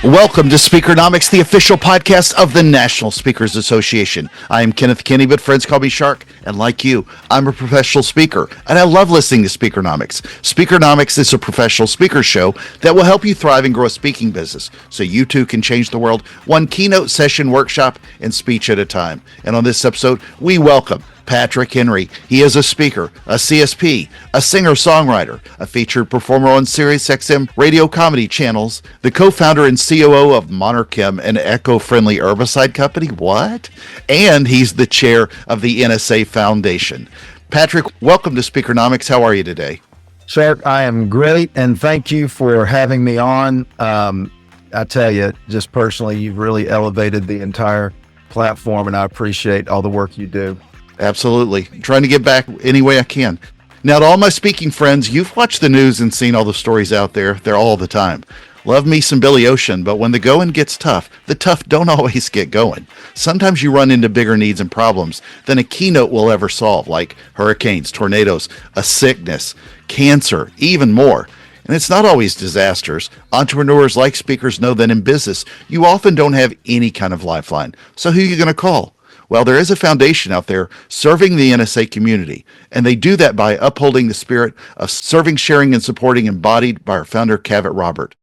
Welcome to Speakernomics, the official podcast of the National Speakers Association. I am Kenneth, Kinney, but friends call me Shark, and like you, I'm a professional speaker, and I love listening to Speakernomics. Speakernomics is a professional speaker show that will help you thrive and grow a speaking business, so you too can change the world one keynote session, workshop, and speech at a time. And on this episode, we welcome Patrick Henry. He is a speaker, a CSP, a singer-songwriter, a featured performer on SiriusXM radio comedy channels, the co-founder and COO of Monarchem, an eco-friendly herbicide company. What? And he's the chair of the NSA Foundation. Patrick, welcome to Speakernomics. How are you today? Shark, I am great, and thank you for having me on. I tell you, just personally, you've really elevated the entire platform, and I appreciate all the work you do. Absolutely. I'm trying to get back any way I can. Now, to all my speaking friends, you've watched the news and seen all the stories out there. They're all the time. Love me some Billy Ocean, but when the going gets tough, the tough don't always get going. Sometimes you run into bigger needs and problems than a keynote will ever solve, like hurricanes, tornadoes, a sickness, cancer, even more. And it's not always disasters. Entrepreneurs like speakers know that in business, you often don't have any kind of lifeline. So who are you going to call? Well, there is a foundation out there serving the NSA community, and they do that by upholding the spirit of serving, sharing, and supporting embodied by our founder, Cavett Robert.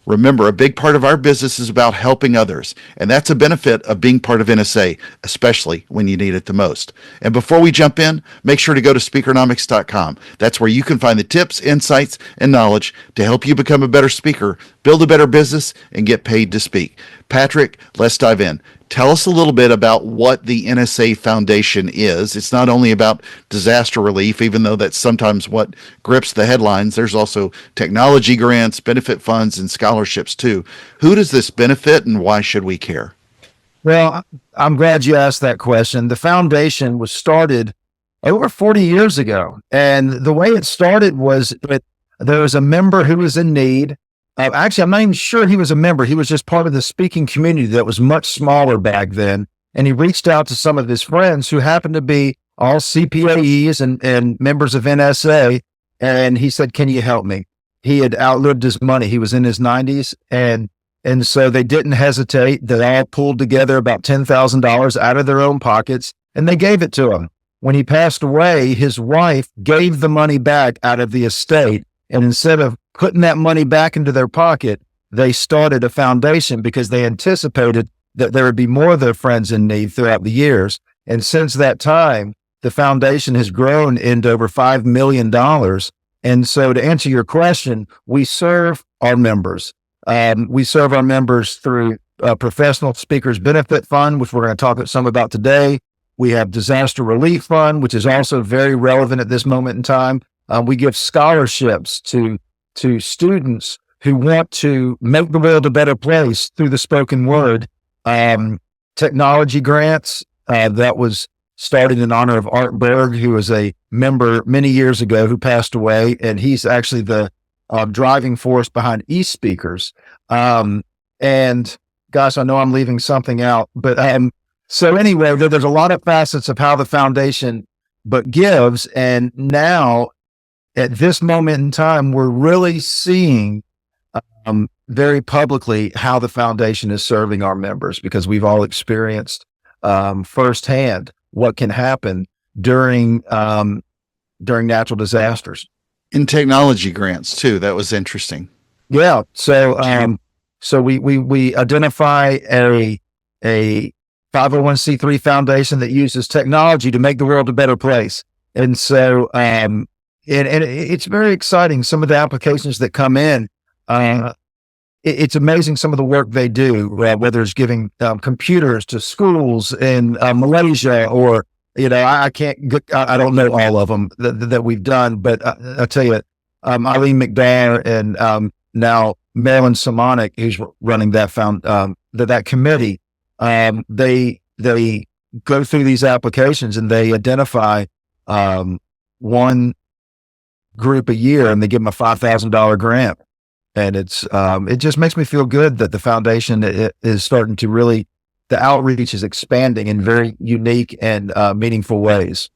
Remember, a big part of our business is about helping others, and that's a benefit of being part of NSA, especially when you need it the most. And before we jump in, make sure to go to Speakernomics.com. That's where you can find the tips, insights, and knowledge to help you become a better speaker, build a better business, and get paid to speak. Patrick, let's dive in. Tell us a little bit about what the NSA Foundation is. It's not only about disaster relief, even though that's sometimes what grips the headlines. There's also technology grants, benefit funds, and scholarships too. Who does this benefit, and why should we care? Well, I'm glad you asked that question. The foundation was started over 40 years ago. And the way it started was that there was a member who was in need. Actually, I'm not even sure he was a member. He was just part of the speaking community that was much smaller back then. And he reached out to some of his friends who happened to be all CPAEs and members of NSA. And he said, "Can you help me?" He had outlived his money. He was in his 90s. And so they didn't hesitate. They all pulled together about $10,000 out of their own pockets, and they gave it to him. When he passed away, his wife gave the money back out of the estate. And instead of putting that money back into their pocket, they started a foundation because they anticipated that there would be more of their friends in need throughout the years. And since that time, the foundation has grown into over $5 million. And so to answer your question, we serve our members. We serve our members through Professional Speakers Benefit Fund, which we're going to talk some about today. We have Disaster Relief Fund, which is also very relevant at this moment in time. We give scholarships to students who want to make the world a better place through the spoken word. Technology grants, that was started in honor of Art Berg, who was a member many years ago who passed away. And he's actually the driving force behind eSpeakers. And gosh, I know I'm leaving something out, but so anyway, there's a lot of facets of how the foundation gives. And now, at this moment in time, we're really seeing very publicly how the foundation is serving our members, because we've all experienced firsthand what can happen during natural disasters. In technology grants too. That was interesting. Yeah. So we identify a 501c3 foundation that uses technology to make the world a better place. And so, and it's very exciting. Some of the applications that come in, it's amazing some of the work they do, whether it's giving computers to schools in Malaysia, or, I don't know all of them that we've done, but I'll tell you, Eileen McDowell and now Marilyn Simonic, who's running that committee, they go through these applications and they identify one group a year, and they give them a $5,000 grant. And it just makes me feel good that the foundation is starting to really, the outreach is expanding in very unique and meaningful ways.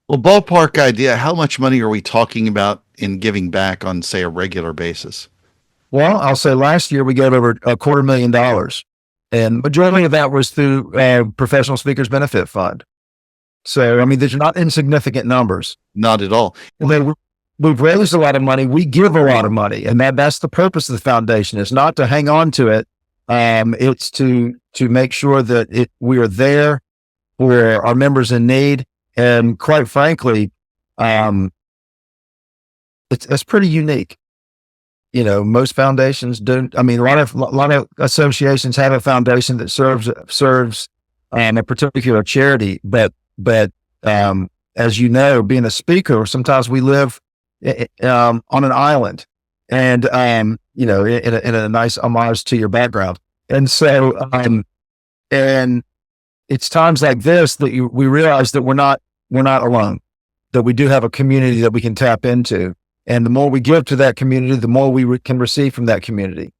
Well, ballpark idea, how much money are we talking about in giving back on, say, a regular basis? Well, I'll say last year we gave over $250,000, and majority of that was through Professional Speakers Benefit Fund. So, I mean, these are not insignificant numbers. Not at all. We've raised a lot of money. We give a lot of money, and that's the purpose of the foundation. It's not to hang on to it. It's to make sure that we are there for our members in need. And quite frankly, it's pretty unique. You know, most foundations don't. I mean, a lot of associations have a foundation that serves a particular charity, but as you know, being a speaker, sometimes we live on an island, and you know, in a nice homage to your background. And so, and it's times like this that we realize that we're not alone, that we do have a community that we can tap into. And the more we give to that community, the more we can receive from that community.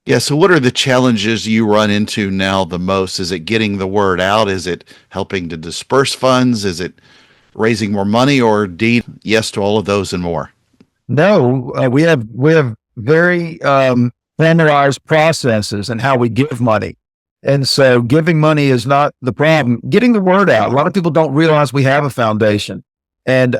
Yeah. So what are the challenges you run into now the most? Is it getting the word out? Is it helping to disperse funds? Is it raising more money, or Dean, yes to all of those and more? No, we have very standardized processes in how we give money. And so giving money is not the problem. Getting the word out. A lot of people don't realize we have a foundation. And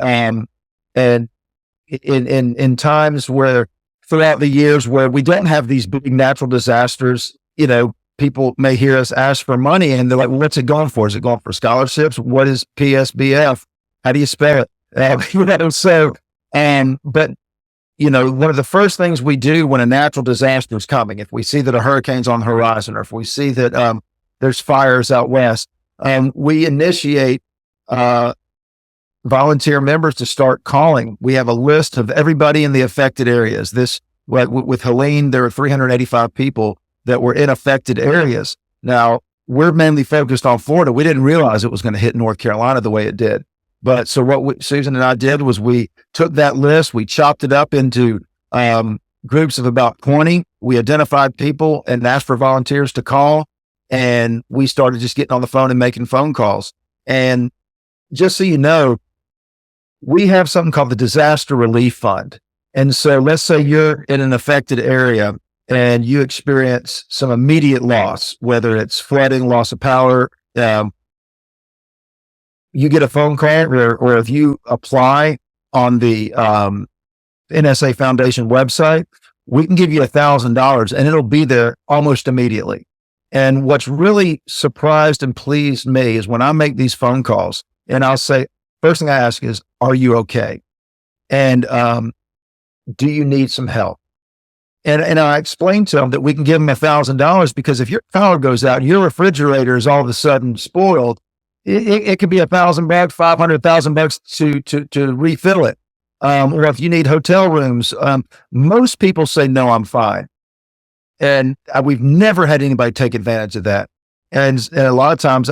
in times where throughout the years where we don't have these big natural disasters, you know, people may hear us ask for money and they're like, well, what's it going for? Is it going for scholarships? What is PSBF? How do you spell it? You know, so, but you know, one of the first things we do when a natural disaster is coming, if we see that a hurricane's on the horizon, or if we see that there's fires out west, we initiate volunteer members to start calling. We have a list of everybody in the affected areas. With Helene, there were 385 people that were in affected areas. Now, we're mainly focused on Florida. We didn't realize it was going to hit North Carolina the way it did. But so what Susan and I did was we took that list, we chopped it up into groups of about 20. We identified people and asked for volunteers to call. And we started just getting on the phone and making phone calls. And just so you know, we have something called the Disaster Relief Fund. And so let's say you're in an affected area and you experience some immediate loss, whether it's flooding, loss of power, you get a phone call, or if you apply on the NSA Foundation website, we can give you $1,000 and it'll be there almost immediately. And what's really surprised and pleased me is when I make these phone calls and I'll say, first thing I ask is, are you okay? And do you need some help? And I explain to them that we can give them $1,000 because if your power goes out, your refrigerator is all of a sudden spoiled. It could be $1,000, $500,000 to refill it. Or if you need hotel rooms, most people say, no, I'm fine. And we've never had anybody take advantage of that. And a lot of times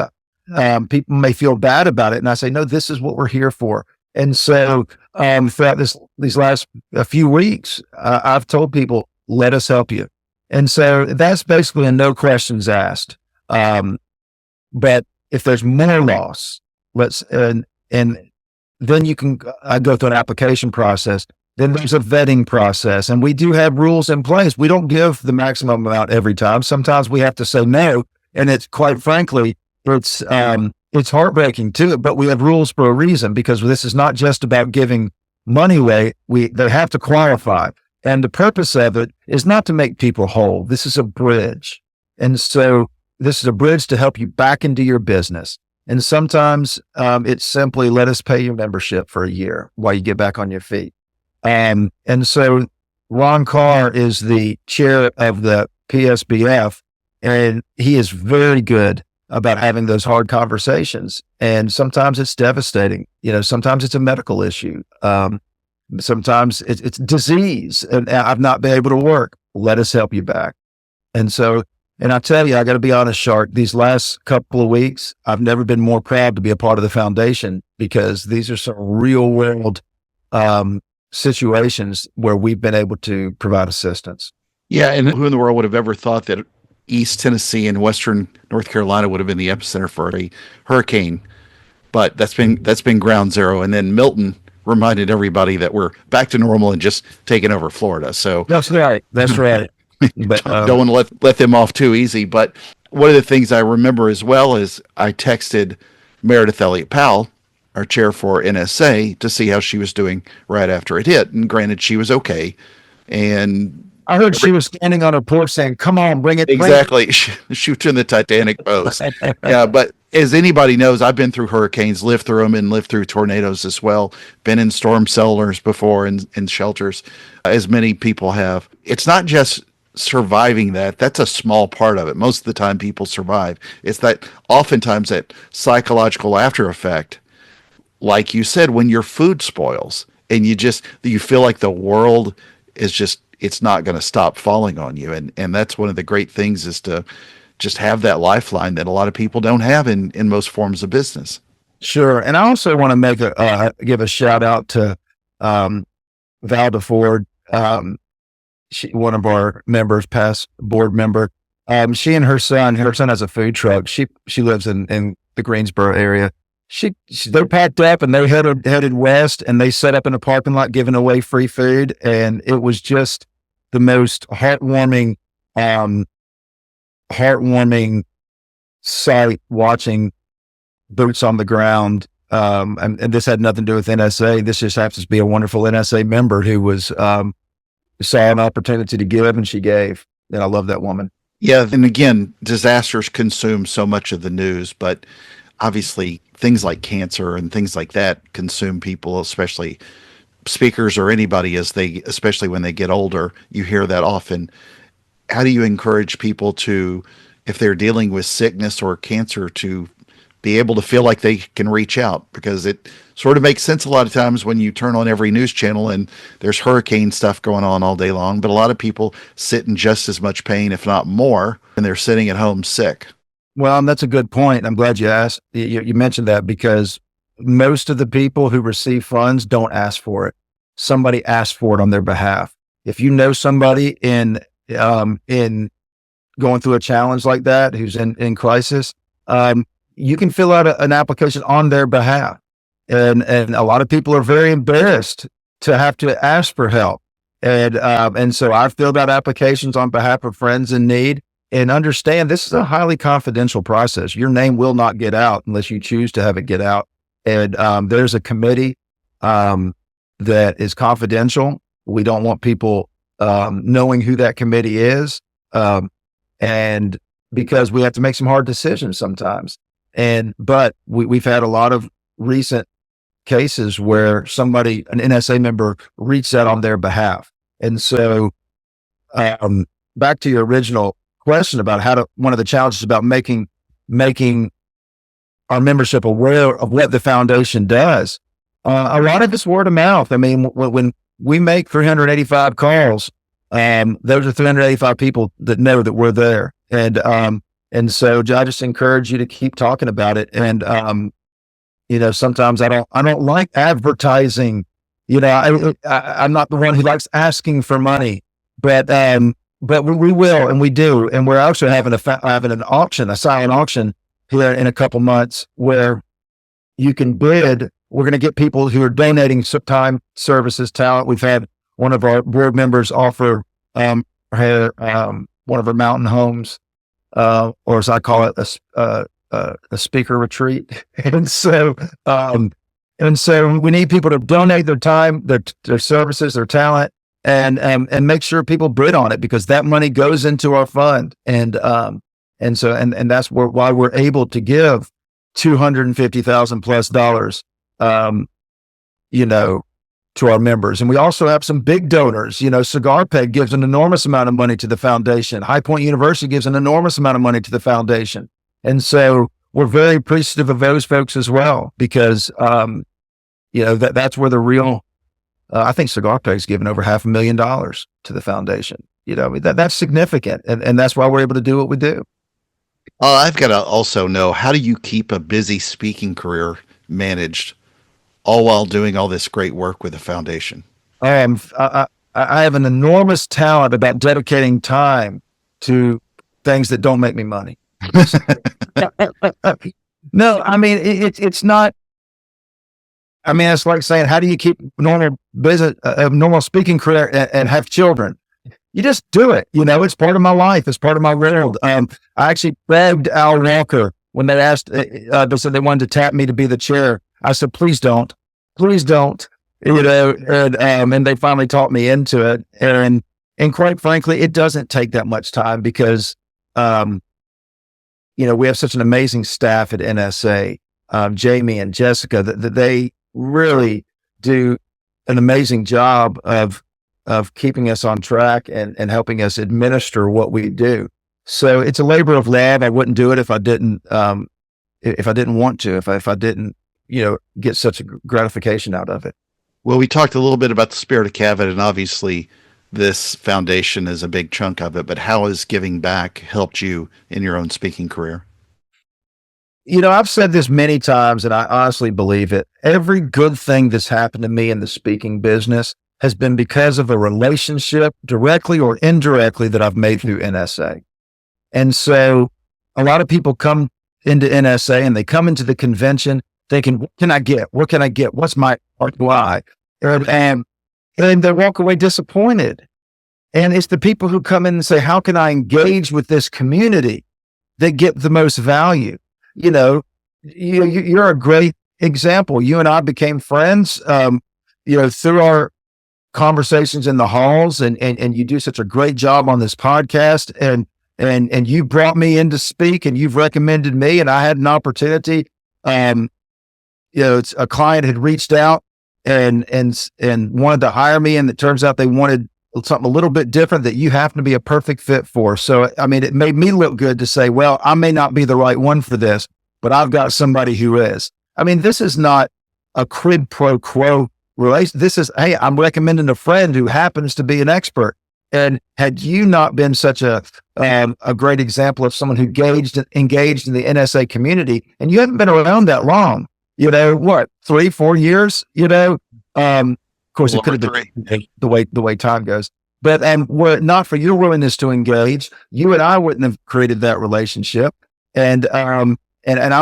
people may feel bad about it. And I say, no, this is what we're here for. And so throughout these last few weeks, I've told people, let us help you. And so that's basically a no questions asked. But if there's more loss, and then you can go through an application process. Then there's a vetting process, and we do have rules in place. We don't give the maximum amount every time. Sometimes we have to say no, and it's quite frankly, it's heartbreaking too. But we have rules for a reason, because this is not just about giving money away. They have to qualify, and the purpose of it is not to make people whole. This is a bridge, and so this is a bridge to help you back into your business. And sometimes it's simply let us pay your membership for a year while you get back on your feet. And so Ron Carr is the chair of the PSBF, and he is very good about having those hard conversations. And sometimes it's devastating. You know, sometimes it's a medical issue. Sometimes it's disease, and I've not been able to work. Let us help you back. And so, and I tell you, I got to be honest, Shark, these last couple of weeks, I've never been more proud to be a part of the foundation, because these are some real world situations where we've been able to provide assistance. Yeah. And who in the world would have ever thought that East Tennessee and Western North Carolina would have been the epicenter for a hurricane? But that's been ground zero. And then Milton reminded everybody that we're back to normal and just taking over Florida. So That's right. That's right. But don't want to let them off too easy. But one of the things I remember as well is I texted Meredith Elliott Powell, our chair for NSA, to see how she was doing right after it hit. And granted, she was okay. And I heard she was standing on a porch saying, "Come on, bring it." exactly, she was in the Titanic pose. Yeah, but as anybody knows, I've been through hurricanes, lived through them, and lived through tornadoes as well. Been in storm cellars before, in shelters, as many people have. It's not just surviving that's a small part of it. Most of the time people survive. It's that oftentimes that psychological after effect, like you said, when your food spoils and you feel like the world is just, it's not going to stop falling on you. And that's one of the great things, is to just have that lifeline that a lot of people don't have in most forms of business. Sure. And I also want to make give a shout out to Val DeFord, one of our members, past board member. She and her son has a food truck. She lives in the Greensboro area. They packed up and they headed west, and they set up in a parking lot giving away free food. And it was just the most heartwarming sight, watching boots on the ground. And this had nothing to do with NSA. This just happens to be a wonderful NSA member who was, saw an opportunity to give, and she gave. And I love that woman. Yeah. And again, disasters consume so much of the news, but obviously things like cancer and things like that consume people, especially speakers or anybody, especially when they get older. You hear that often. How do you encourage people to, if they're dealing with sickness or cancer, to be able to feel like they can reach out? Because it sort of makes sense a lot of times when you turn on every news channel and there's hurricane stuff going on all day long, but a lot of people sit in just as much pain, if not more, and they're sitting at home sick. Well, that's a good point. I'm glad you asked. You mentioned that, because most of the people who receive funds don't ask for it. Somebody asks for it on their behalf. If you know somebody in going through a challenge like that, who's in crisis, you can fill out an application on their behalf. And a lot of people are very embarrassed to have to ask for help. And so I've filled out applications on behalf of friends in need, and understand this is a highly confidential process. Your name will not get out unless you choose to have it get out. And there's a committee that is confidential. We don't want people knowing who that committee is. And because we have to make some hard decisions sometimes. But we've had a lot of recent cases where an NSA member reached out on their behalf. And so, back to your original question about one of the challenges about making our membership aware of what the foundation does. A lot of it's word of mouth. I mean, when we make 385 calls, those are 385 people that know that we're there. And so I just encourage you to keep talking about it. And, sometimes I don't like advertising. I'm not the one who likes asking for money, but we will, and we do. And we're also having an auction, a silent auction here in a couple months, where you can bid. We're going to get people who are donating time, services, talent. We've had one of our board members offer one of her mountain homes, or as I call it, a speaker retreat. And so we need people to donate their time, their services, their talent, and make sure people bid on it, because that money goes into our fund. And that's why we're able to give $250,000 plus to our members. And we also have some big donors. Cigar Peg gives an enormous amount of money to the foundation. High Point University gives an enormous amount of money to the foundation. And so we're very appreciative of those folks as well, because, that's where the real, I think Cigar Peg's given over $500,000 to the foundation. That's significant. And that's why we're able to do what we do. I've got to also know, how do you keep a busy speaking career managed, all while doing all this great work with the foundation? I have an enormous talent about dedicating time to things that don't make me money. No, I mean, it's not, I mean, it's like saying, how do you keep normal business, a normal speaking career and have children? You just do it. You know, it's part of my life. It's part of my world. I actually begged Al Walker when they asked, they said they wanted to tap me to be the chair. I said, please don't, please don't. You know, and they finally talked me into it. And quite frankly, it doesn't take that much time because, you know, we have such an amazing staff at NSA, Jamie and Jessica, that they really do an amazing job of keeping us on track and helping us administer what we do. So it's a labor of love. I wouldn't do it if I didn't want to, if I didn't, you know, get such a gratification out of it. Well, we talked a little bit about the spirit of Cavett, and obviously this foundation is a big chunk of it, but how has giving back helped you in your own speaking career? You know, I've said this many times and I honestly believe it. Every good thing that's happened to me in the speaking business has been because of a relationship, directly or indirectly, that I've made through NSA. And so a lot of people come into NSA and they come into the convention thinking, what can I get? What can I get? What's my ROI? And they walk away disappointed. And it's the people who come in and say, how can I engage with this community that get the most value? You know, you're a great example. You and I became friends, you know, through our conversations in the halls, and you do such a great job on this podcast, and you brought me in to speak, and you've recommended me, and I had an opportunity. You know, it's a client had reached out and wanted to hire me, and it turns out they wanted something a little bit different that you happen to be a perfect fit for. So, I mean, it made me look good to say, well, I may not be the right one for this, but I've got somebody who is. I mean, this is not a quid pro quo relation. This is, hey, I'm recommending a friend who happens to be an expert. And had you not been such a great example of someone who engaged in the NSA community, and you haven't been around that long, you know, what, 3-4 years, you know, of course, it could have been the way time goes. But were it not for your willingness to engage, you and I wouldn't have created that relationship. And I'm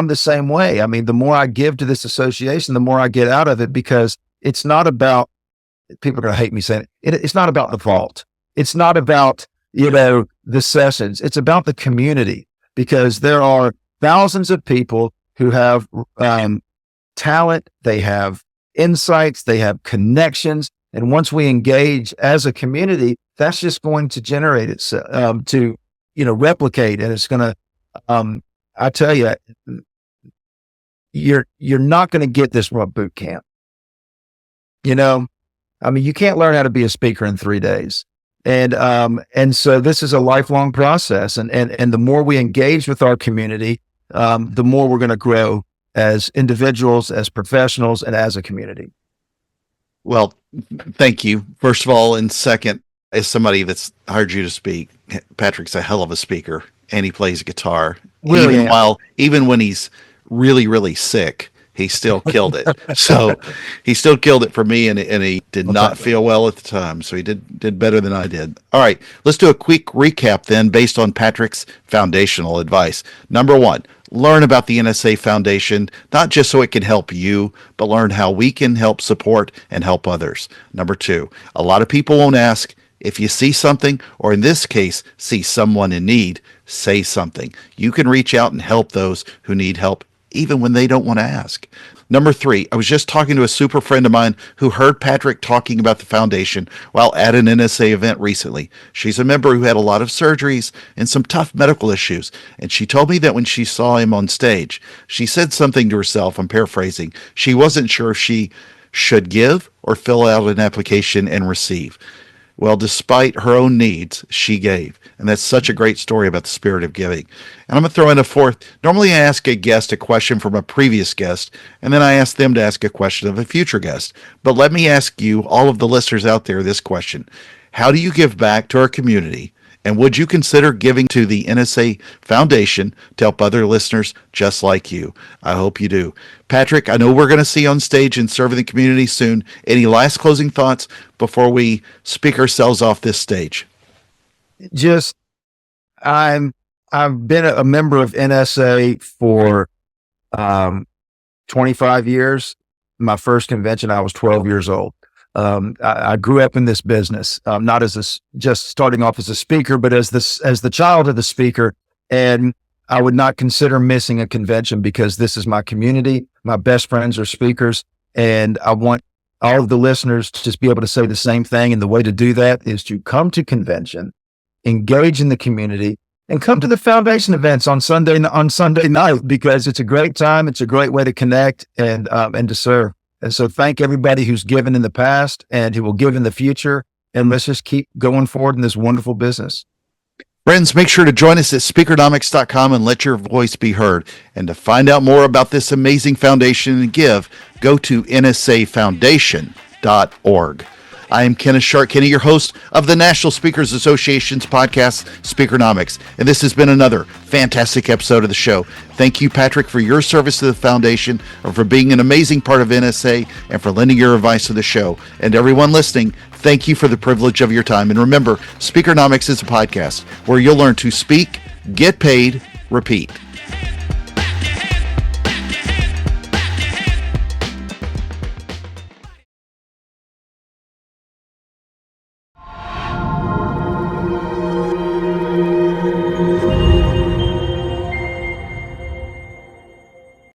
the same way. I mean, the more I give to this association, the more I get out of it, because it's not about, people are going to hate me saying it, it's not about the vault. It's not about, you know, the sessions. It's about the community, because there are thousands of people who have talent, they have insights, they have connections. And once we engage as a community, that's just going to generate itself, to, you know, replicate. And it's going to, I tell you, you're not going to get this from a boot camp. You know, I mean, you can't learn how to be a speaker in 3 days. And so this is a lifelong process. And the more we engage with our community, the more we're going to grow as individuals, as professionals, and as a community. Well, thank you, first of all. And second, as somebody that's hired you to speak, Patrick's a hell of a speaker, and he plays guitar. Really, even when he's really, really sick, he still killed it. So he still killed it for me, and he did not feel well at the time. So he did better than I did. All right, let's do a quick recap then, based on Patrick's foundational advice. Number one, learn about the NSA Foundation, not just so it can help you, but learn how we can help support and help others. Number two, a lot of people won't ask. If you see something, or in this case, see someone in need, say something. You can reach out and help those who need help, even when they don't want to ask. Number three, I was just talking to a super friend of mine who heard Patrick talking about the foundation while at an NSA event recently. She's a member who had a lot of surgeries and some tough medical issues, and she told me that when she saw him on stage, she said something to herself, I'm paraphrasing, she wasn't sure if she should give or fill out an application and receive. Well, despite her own needs, she gave. And that's such a great story about the spirit of giving. And I'm going to throw in a fourth. Normally, I ask a guest a question from a previous guest, and then I ask them to ask a question of a future guest. But let me ask you, all of the listeners out there, this question. How do you give back to our community? And would you consider giving to the NSA Foundation to help other listeners just like you? I hope you do. Patrick, I know we're going to see you on stage and serving the community soon. Any last closing thoughts before we speak ourselves off this stage? Just, I've been a member of NSA for 25 years. my first convention, I was 12 years old. I grew up in this business, not as just starting off as a speaker, but as the child of the speaker. And I would not consider missing a convention because this is my community. My best friends are speakers, and I want all of the listeners to just be able to say the same thing. And the way to do that is to come to convention, engage in the community, and come to the foundation events on Sunday night, because it's a great time. It's a great way to connect and to serve. And so thank everybody who's given in the past and who will give in the future. And let's just keep going forward in this wonderful business. Friends, make sure to join us at Speakernomics.com and let your voice be heard. And to find out more about this amazing foundation and give, go to NSA Foundation.org. I am Kenneth Kinney, your host of the National Speakers Association's podcast, Speakernomics. And this has been another fantastic episode of the show. Thank you, Patrick, for your service to the foundation, and for being an amazing part of NSA, and for lending your advice to the show. And everyone listening, thank you for the privilege of your time. And remember, Speakernomics is a podcast where you'll learn to speak, get paid, repeat.